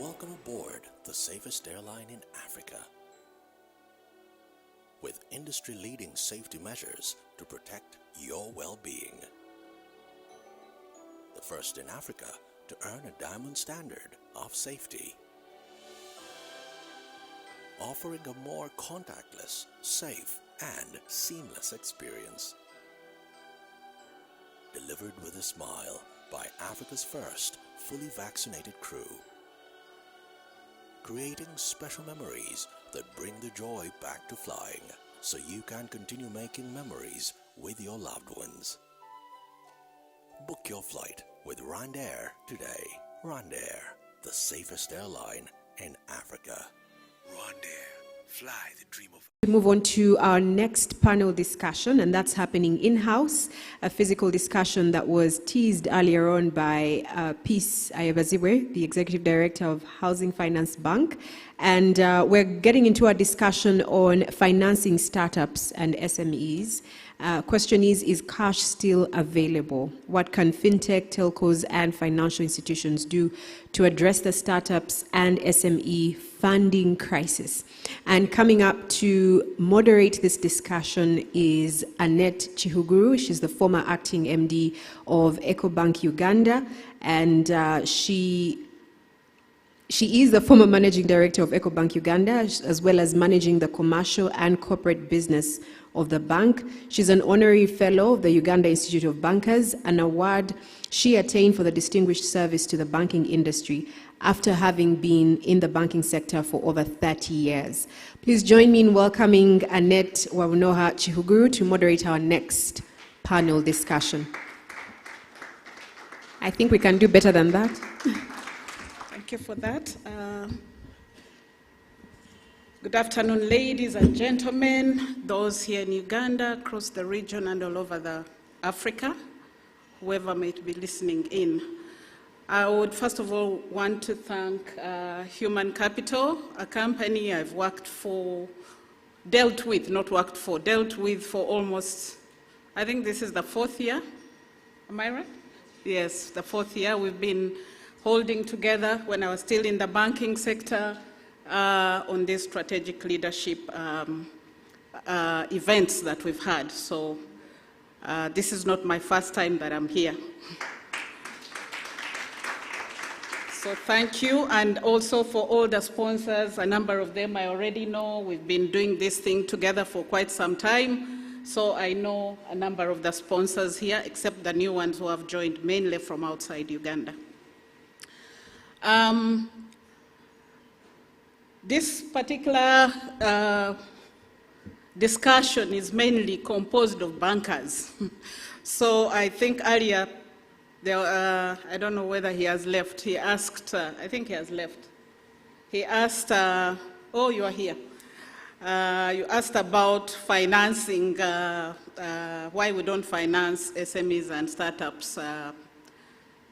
Welcome aboard the safest airline in Africa. With industry-leading safety measures to protect your well-being. The first in Africa to earn a diamond standard of safety. Offering a more contactless, safe, and seamless experience. Delivered with a smile by Africa's first fully vaccinated crew. Creating special memories that bring the joy back to flying, so you can continue making memories with your loved ones. Book your flight with Rwandair today. Rwandair, the safest airline in Africa. Rwandair, fly the dream of... We move on to our next panel discussion, and that's happening in-house, a physical discussion that was teased earlier on by Peace Ayabaziwe, the Executive Director of Housing Finance Bank. And we're getting into a discussion on financing startups and SMEs. Question is cash still available? What can fintech, telcos, and financial institutions do to address the startups and SME funding crisis? And coming up to moderate this discussion is Annette Chihuguru. She's the former acting MD of EcoBank Uganda, and she is the former managing director of EcoBank Uganda, as well as managing the commercial and corporate business of the bank. She's an honorary fellow of the Uganda Institute of Bankers, an award she attained for the distinguished service to the banking industry after having been in the banking sector for over 30 years. Please join me in welcoming Annette Wabunoha Chihuguru to moderate our next panel discussion. I think we can do better than that. Thank you for that. Good afternoon, ladies and gentlemen, those here in Uganda, across the region and all over Africa, whoever might be listening in. I would first of all want to thank Human Capital, a company I've dealt with for almost, I think this is the 4th year. Am I right? Yes, the 4th year. We've been holding together when I was still in the banking sector on these strategic leadership events that we've had. So this is not my first time that I'm here. So thank you, and also for all the sponsors, a number of them I already know. We've been doing this thing together for quite some time, so I know a number of the sponsors here, except the new ones who have joined mainly from outside Uganda. This particular discussion is mainly composed of bankers. So I think earlier, I don't know whether he has left, he asked, I think he has left. He asked, oh, you are here. You asked about financing, why we don't finance SMEs and startups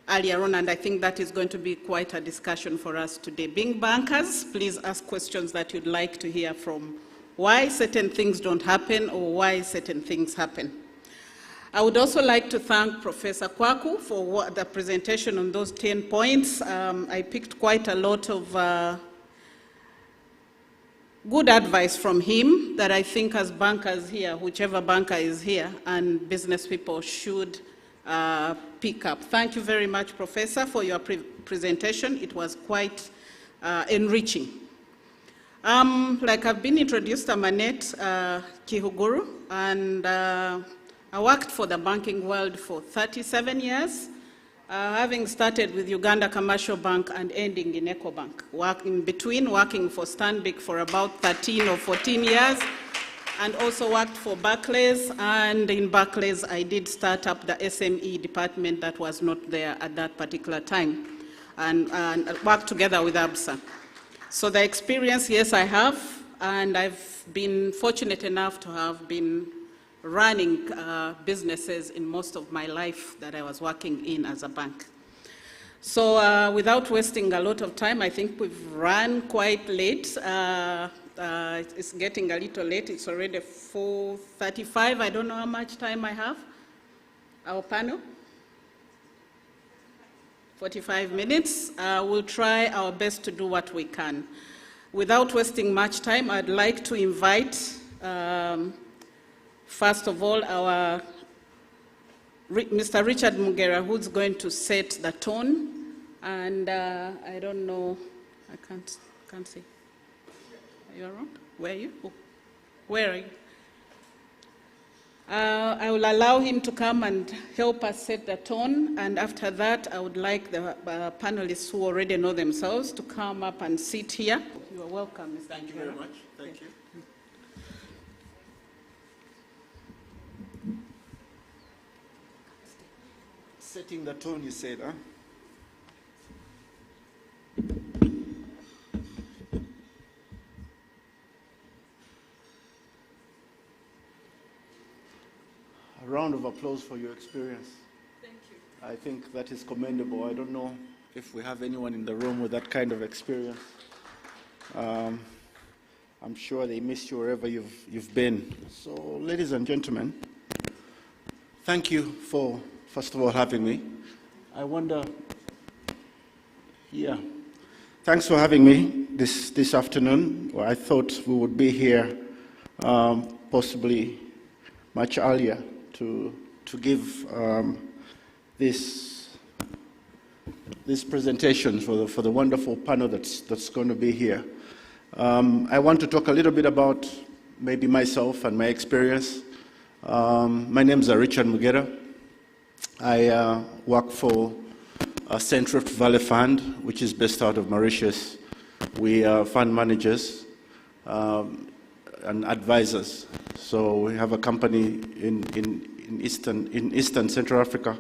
earlier on, and I think that is going to be quite a discussion for us today. Being bankers, please ask questions that you'd like to hear from why certain things don't happen or why certain things happen. I would also like to thank Professor Kwaku for the presentation on those 10 points. I picked quite a lot of good advice from him that I think as bankers here, whichever banker is here, and business people should pick up. Thank you very much, Professor, for your presentation. It was quite enriching. Like I've been introduced, I'm Annette Chihuguru, and I worked for the banking world for 37 years, having started with Uganda Commercial Bank and ending in EcoBank. In between, working for Stanbic for about 13 or 14 years, and also worked for Barclays, and in Barclays I did start up the SME department that was not there at that particular time, and worked together with ABSA. So the experience, yes, I have, and I've been fortunate enough to have been running businesses in most of my life that I was working in as a bank. So without wasting a lot of time, I think we've run quite late. It's getting a little late. It's already 4:35. I don't know how much time I have. Our panel? 45 minutes. We'll try our best to do what we can. Without wasting much time, I'd like to invite, first of all, our Mr. Richard Muguera, who's going to set the tone. And I don't know, I can't see. Are you around? Where are you? Oh, where are you? I will allow him to come and help us set the tone, and after that, I would like the panelists who already know themselves to come up and sit here. You are welcome, Mr. Thank you very much. Thank you. Setting the tone, you said, huh? A round of applause for your experience. Thank you. I think that is commendable. I don't know if we have anyone in the room with that kind of experience. I'm sure they missed you wherever you've been. So, ladies and gentlemen, thank you for, first of all, having me. I wonder, thanks for having me this afternoon. Well, I thought we would be here possibly much earlier to give this presentation for the wonderful panel that's going to be here. I want to talk a little bit about maybe myself and my experience. My name is Richard Muguera. I work for Central Valley Fund, which is based out of Mauritius. We are fund managers and advisors. So we have a company in Eastern Central Africa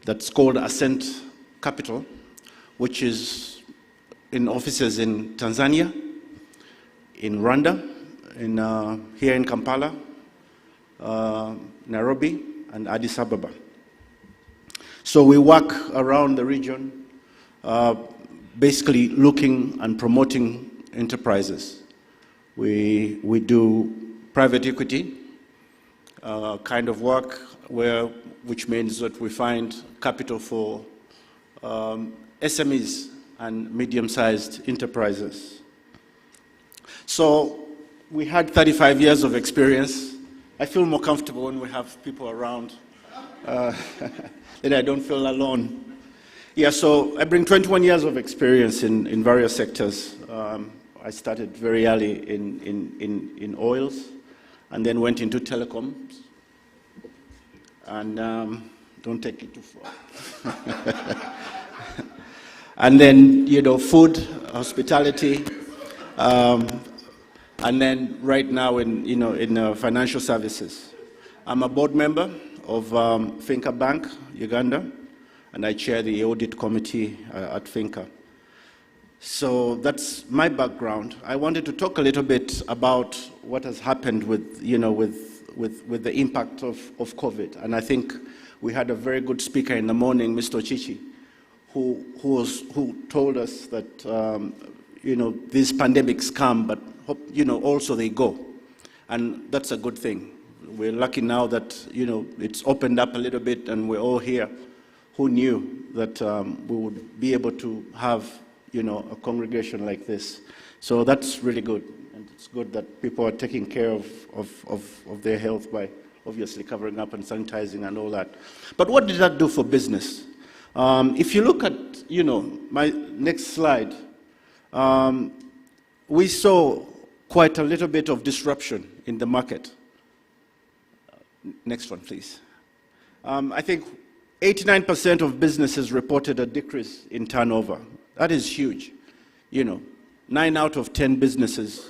that's called Ascent Capital, which is in offices in Tanzania, in Rwanda, here in Kampala, Nairobi, and Addis Ababa. So we work around the region, basically looking and promoting enterprises. We do private equity kind of work, which means that we find capital for SMEs and medium-sized enterprises. So we had 35 years of experience. I feel more comfortable when we have people around, that I don't feel alone. Yeah, so I bring 21 years of experience in various sectors. I started very early in oils, and then went into telecoms. And don't take it too far. And then, food, hospitality, and then right now in financial services. I'm a board member of Finca Bank, Uganda, and I chair the audit committee at Finca. So that's my background. I wanted to talk a little bit about what has happened with the impact of COVID. And I think we had a very good speaker in the morning, Mr. Chichi, who told us that these pandemics come, but also they go, and that's a good thing. We're lucky now that it's opened up a little bit, and we're all here. Who knew that we would be able to have a congregation like this? So that's really good, and it's good that people are taking care of their health by obviously covering up and sanitizing and all that. But what did that do for business? If you look at my next slide, we saw quite a little bit of disruption in the market. Next one, please. I think 89% of businesses reported a decrease in turnover. That is huge. 9 out of 10 businesses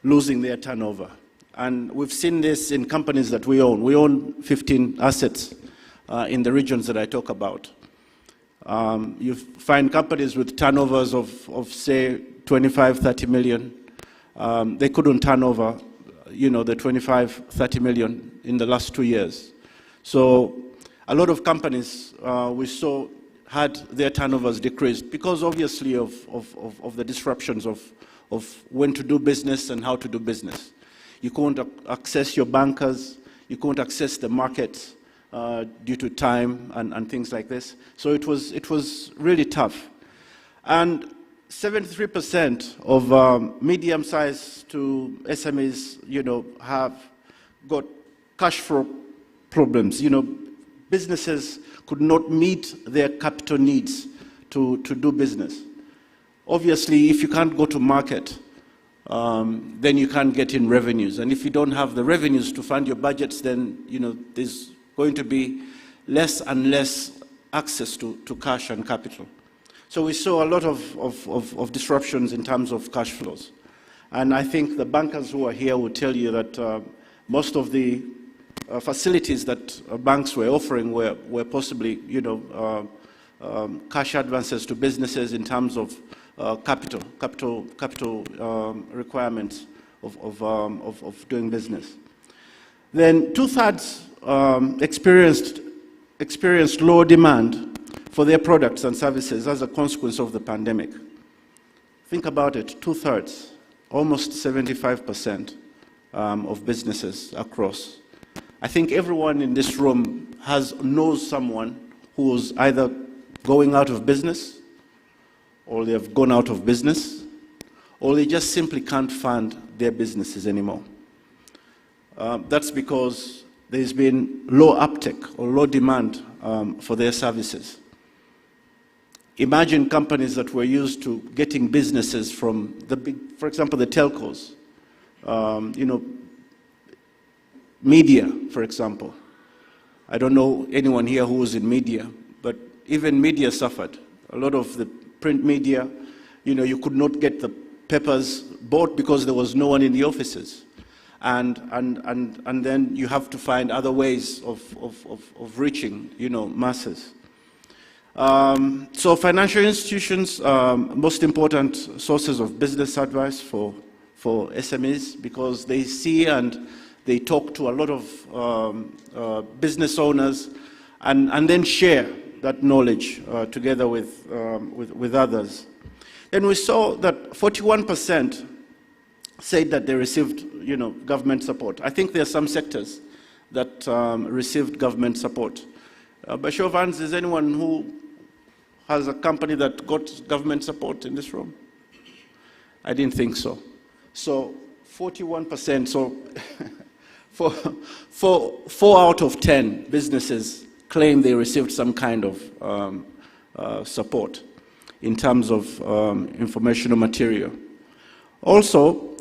losing their turnover. And we've seen this in companies that we own. We own 15 assets in the regions that I talk about. You find companies with turnovers of say, 25, 30 million. They couldn't turn over, the 25, 30 million in the last 2 years. So a lot of companies we saw had their turnovers decreased because obviously of the disruptions of when to do business and how to do business. You couldn't access your bankers, you couldn't access the markets, due to time and things like this. So it was really tough. And 73% of medium-sized to SMEs, have got cash flow problems. Businesses could not meet their capital needs to do business. Obviously, if you can't go to market, then you can't get in revenues. And if you don't have the revenues to fund your budgets, then there's going to be less and less access to cash and capital. So we saw a lot of disruptions in terms of cash flows. And I think the bankers who are here will tell you that most of the facilities that banks were offering were possibly, cash advances to businesses in terms of capital requirements of doing business. Then 2/3 experienced low demand for their products and services as a consequence of the pandemic. Think about it, 2/3, almost 75% of businesses across. I think everyone in this room knows someone who's either going out of business, or they have gone out of business, or they just simply can't fund their businesses anymore. That's because there's been low uptake or low demand for their services. Imagine companies that were used to getting businesses from for example, the telcos, media, for example. I don't know anyone here who was in media, but even media suffered. A lot of the print media, you could not get the papers bought because there was no one in the offices. And then you have to find other ways of reaching, masses. So financial institutions, most important sources of business advice for SMEs, because they see and they talk to a lot of business owners and then share that knowledge together with others. Then we saw that 41% said that they received, government support. I think there are some sectors that received government support. By show of hands, is anyone who has a company that got government support in this room? I didn't think so. So 41%, so four out of 10 businesses claim they received some kind of support in terms of informational material. Also,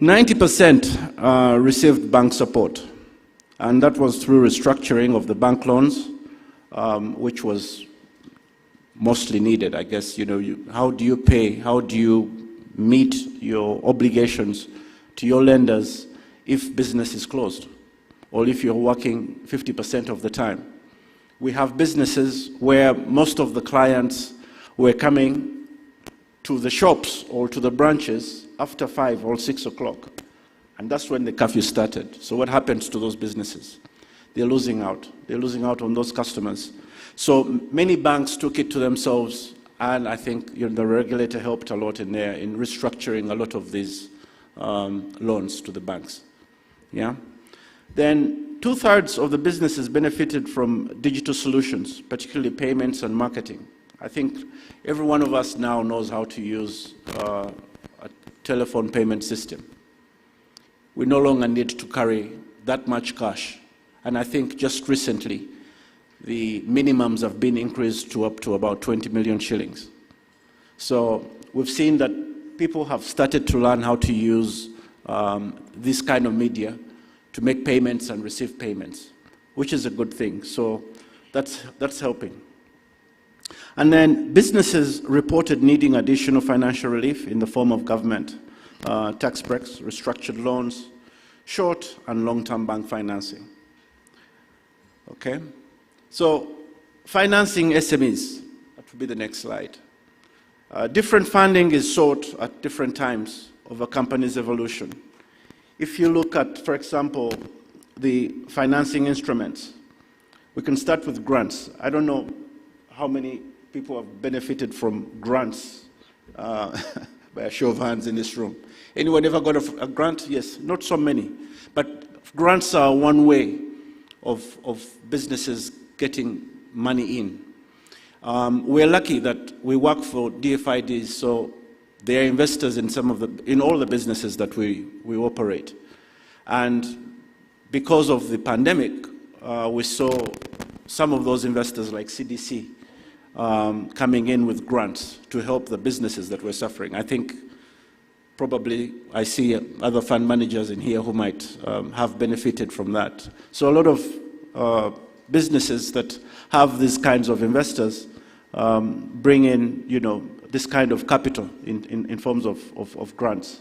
90% received bank support, and that was through restructuring of the bank loans, which was mostly needed, I guess. How do you pay, how do you meet your obligations to your lenders if business is closed, or if you're working 50% of the time? We have businesses where most of the clients were coming to the shops or to the branches after 5 or 6 o'clock, and that's when the curfew started. So what happens to those businesses? They're losing out. They're losing out on those customers. So many banks took it to themselves, and I think the regulator helped a lot in there in restructuring a lot of these loans to the banks. Yeah. Then 2/3 of the businesses benefited from digital solutions, particularly payments and marketing. I think every one of us now knows how to use a telephone payment system. We no longer need to carry that much cash. And I think just recently, the minimums have been increased to up to about 20 million shillings. So we've seen that people have started to learn how to use this kind of media to make payments and receive payments, which is a good thing. So that's helping. And then businesses reported needing additional financial relief in the form of government tax breaks, restructured loans, short and long-term bank financing. Okay? So financing SMEs, that would be the next slide. Different funding is sought at different times of a company's evolution. If you look at, for example, the financing instruments, we can start with grants. I don't know how many people have benefited from grants by a show of hands in this room. Anyone ever got a grant? Yes, not so many. But grants are one way of businesses getting money in. We're lucky that we work for DFIDs, so they are investors in all the businesses that we operate. And because of the pandemic, we saw some of those investors like CDC coming in with grants to help the businesses that were suffering. I think probably I see other fund managers in here who might have benefited from that. So a lot of businesses that have these kinds of investors bring in, this kind of capital in forms of grants.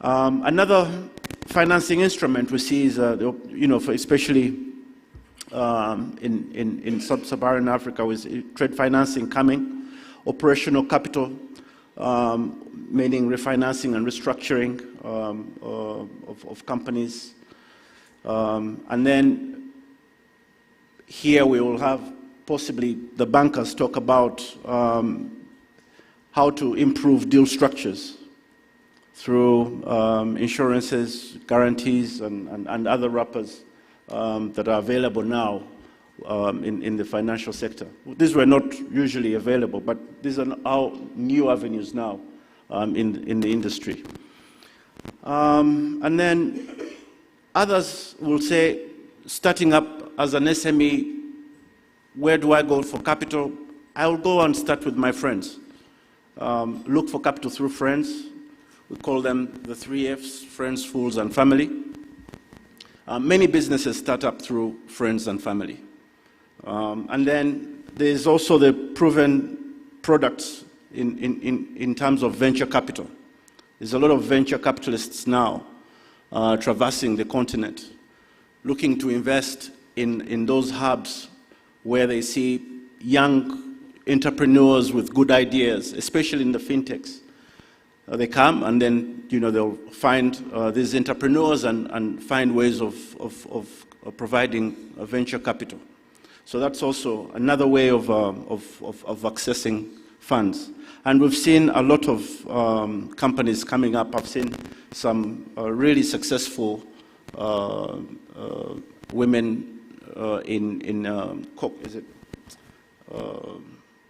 Another financing instrument we see is, especially in sub-Saharan Africa, with trade financing coming, operational capital, meaning refinancing and restructuring of companies. And then here we will have possibly the bankers talk about how to improve deal structures through insurances, guarantees, and other wrappers that are available now in the financial sector. These were not usually available, but these are our new avenues now in the industry. And then others will say, starting up as an SME, where do I go for capital? I will go and start with my friends. Look for capital through friends. We call them the 3 Fs, friends, fools, and family. Many businesses start up through friends and family. And then there's also the proven products in terms of venture capital. There's a lot of venture capitalists now traversing the continent, looking to invest in those hubs where they see young entrepreneurs with good ideas, especially in the fintechs. They come and then they'll find these entrepreneurs and find ways of providing venture capital. So that's also another way of accessing funds. And we've seen a lot of companies coming up. I've seen some really successful women in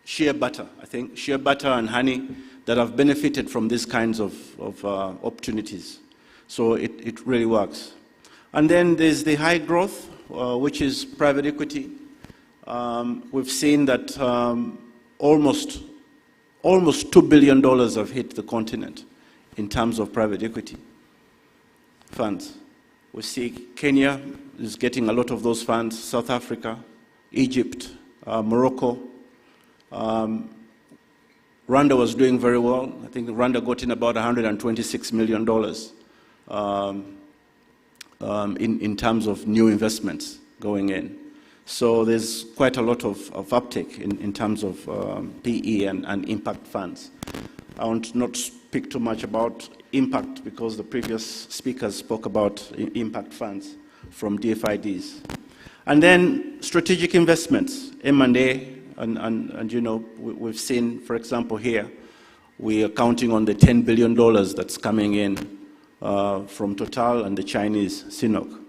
shea butter, I think, shea butter and honey, that have benefited from these kinds of opportunities. So it really works. And then there's the high growth, which is private equity. We've seen that almost $2 billion have hit the continent in terms of private equity funds. We see Kenya is getting a lot of those funds, South Africa, Egypt, Morocco. Rwanda was doing very well. I think Rwanda got in about $126 million in terms of new investments going in. So there's quite a lot of uptake in terms of PE and impact funds. I want to not speak too much about impact because the previous speakers spoke about impact funds from DFIDs. And then strategic investments, M&A, and we've seen, for example, here, we are counting on the $10 billion that's coming in from Total and the Chinese CNOOC.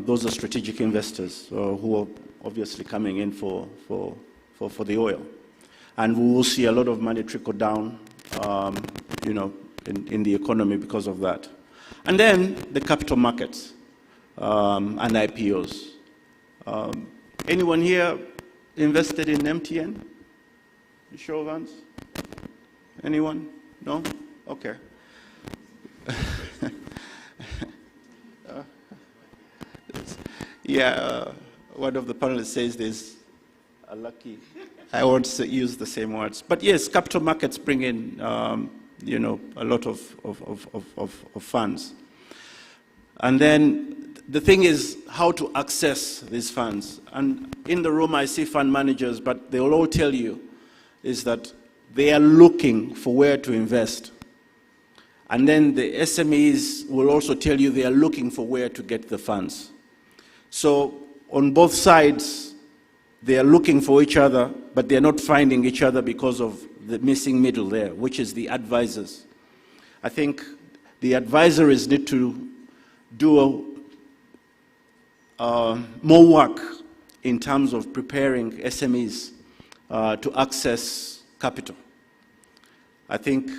Those are strategic investors who are obviously coming in for the oil. And we will see a lot of money trickle down, in the economy because of that. And then the capital markets and IPOs. Anyone here invested in MTN? Show of hands? Anyone? No? Okay. One of the panelists says there's a lucky, I won't use the same words. But yes, capital markets bring in, a lot of funds. And then the thing is how to access these funds. And in the room I see fund managers, but they will all tell you is that they are looking for where to invest. And then the SMEs will also tell you they are looking for where to get the funds. So on both sides, they are looking for each other, but they're not finding each other because of the missing middle there, which is the advisors. I think the advisories need to do more work in terms of preparing SMEs to access capital. I think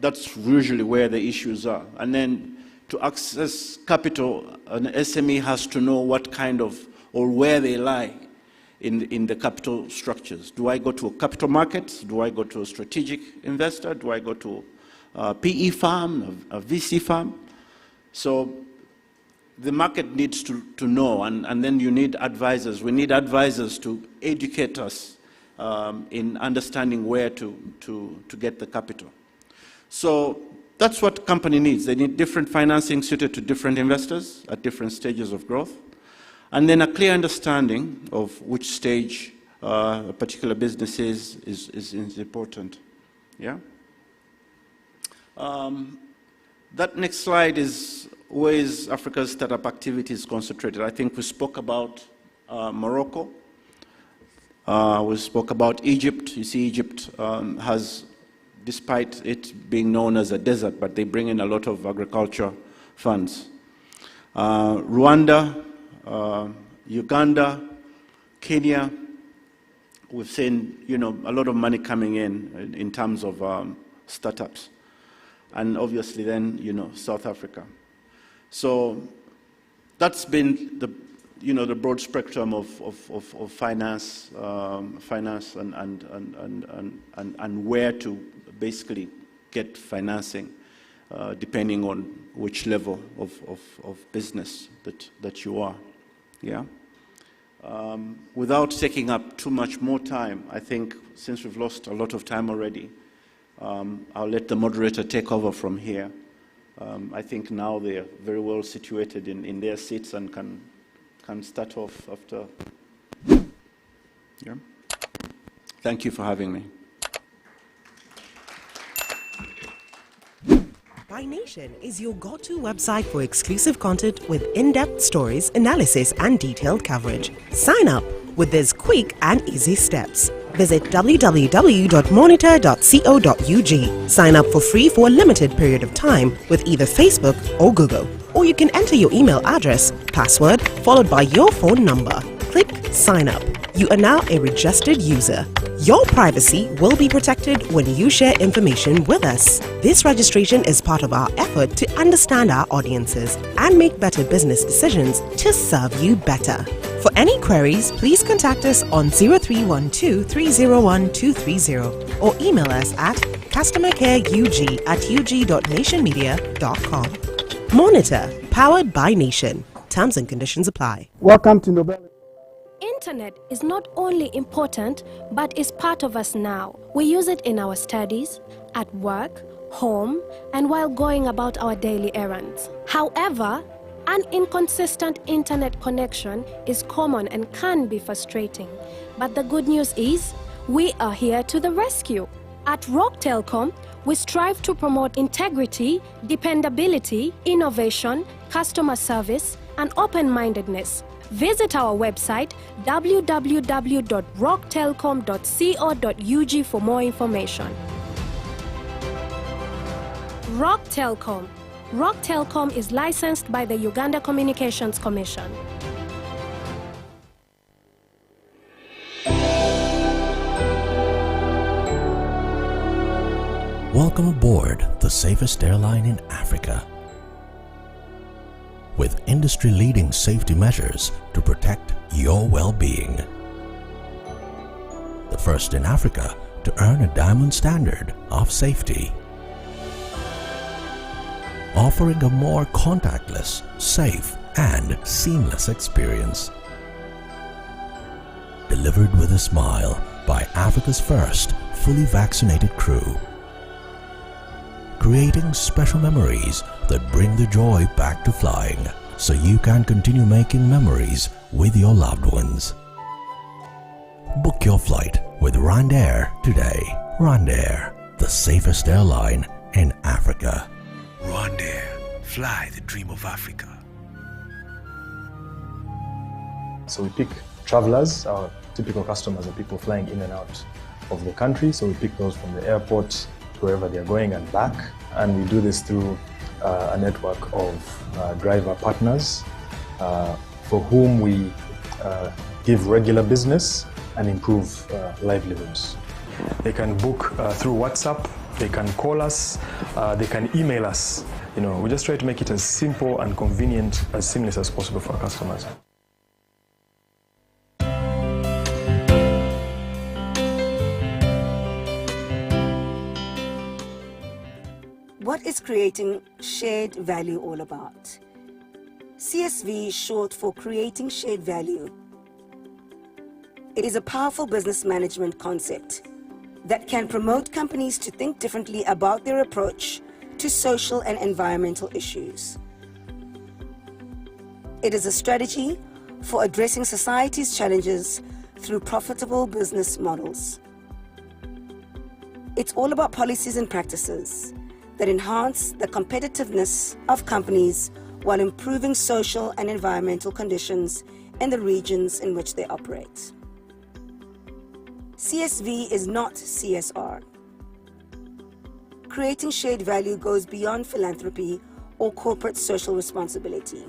that's usually where the issues are. And then to access capital, an SME has to know what kind of, or where they lie in the capital structures. Do I go to a capital market? Do I go to a strategic investor? Do I go to a PE firm, a VC firm? So the market needs to know, and then you need advisors. We need advisors to educate us in understanding where to get the capital. So that's what company needs. They need different financing suited to different investors at different stages of growth, and then a clear understanding of which stage a particular business is important. Yeah. That next slide is where is Africa's startup activities concentrated. I think we spoke about Morocco. We spoke about Egypt. You see, Egypt has, despite it being known as a desert, but they bring in a lot of agriculture funds. Rwanda, Uganda, Kenya, we've seen, a lot of money coming in terms of startups. And obviously then, South Africa. So that's been the broad spectrum of finance, and where to basically get financing, depending on which level of business that you are. Yeah. Without taking up too much more time, I think since we've lost a lot of time already, I'll let the moderator take over from here. I think now they're very well situated in their seats and can start off after. Yeah. Thank you for having me. By Nation is your go-to website for exclusive content with in-depth stories, analysis, and detailed coverage. Sign up with these quick and easy steps. Visit www.monitor.co.ug. Sign up for free for a limited period of time with either Facebook or Google. Or you can enter your email address, password, followed by your phone number. Click Sign Up. You are now a registered user. Your privacy will be protected when you share information with us. This registration is part of our effort to understand our audiences and make better business decisions to serve you better. For any queries, please contact us on 0312 301 230 or email us at customercareug@ug.nationmedia.com. Monitor, powered by Nation. Terms and conditions apply. Welcome to Nobel. Internet is not only important, but is part of us now. We use it in our studies, at work, home, and while going about our daily errands. However, an inconsistent internet connection is common and can be frustrating. But the good news is, we are here to the rescue. At Rock Telecom, we strive to promote integrity, dependability, innovation, customer service, and open-mindedness. Visit our website www.rocktelecom.co.ug for more information. Rock Telecom. Rock Telecom is licensed by the Uganda Communications Commission. Welcome aboard the safest airline in Africa. With industry-leading safety measures to protect your well-being. The first in Africa to earn a diamond standard of safety. Offering a more contactless, safe, and seamless experience. Delivered with a smile by Africa's first fully vaccinated crew. Creating special memories that bring the joy back to flying, so you can continue making memories with your loved ones. Book your flight with Rwandair today. Rwandair, the safest airline in Africa. Rwandair, fly the dream of Africa. So we pick travelers, our typical customers are people flying in and out of the country. So we pick those from the airport to wherever they're going and back. And we do this through a network of driver partners, for whom we give regular business and improve livelihoods. They can book through WhatsApp, they can call us, they can email us. We just try to make it as simple and convenient, as seamless as possible for our customers. What is creating shared value all about? CSV is short for Creating Shared Value. It is a powerful business management concept that can promote companies to think differently about their approach to social and environmental issues. It is a strategy for addressing society's challenges through profitable business models. It's all about policies and practices that enhance the competitiveness of companies while improving social and environmental conditions in the regions in which they operate. CSV is not CSR. Creating shared value goes beyond philanthropy or corporate social responsibility.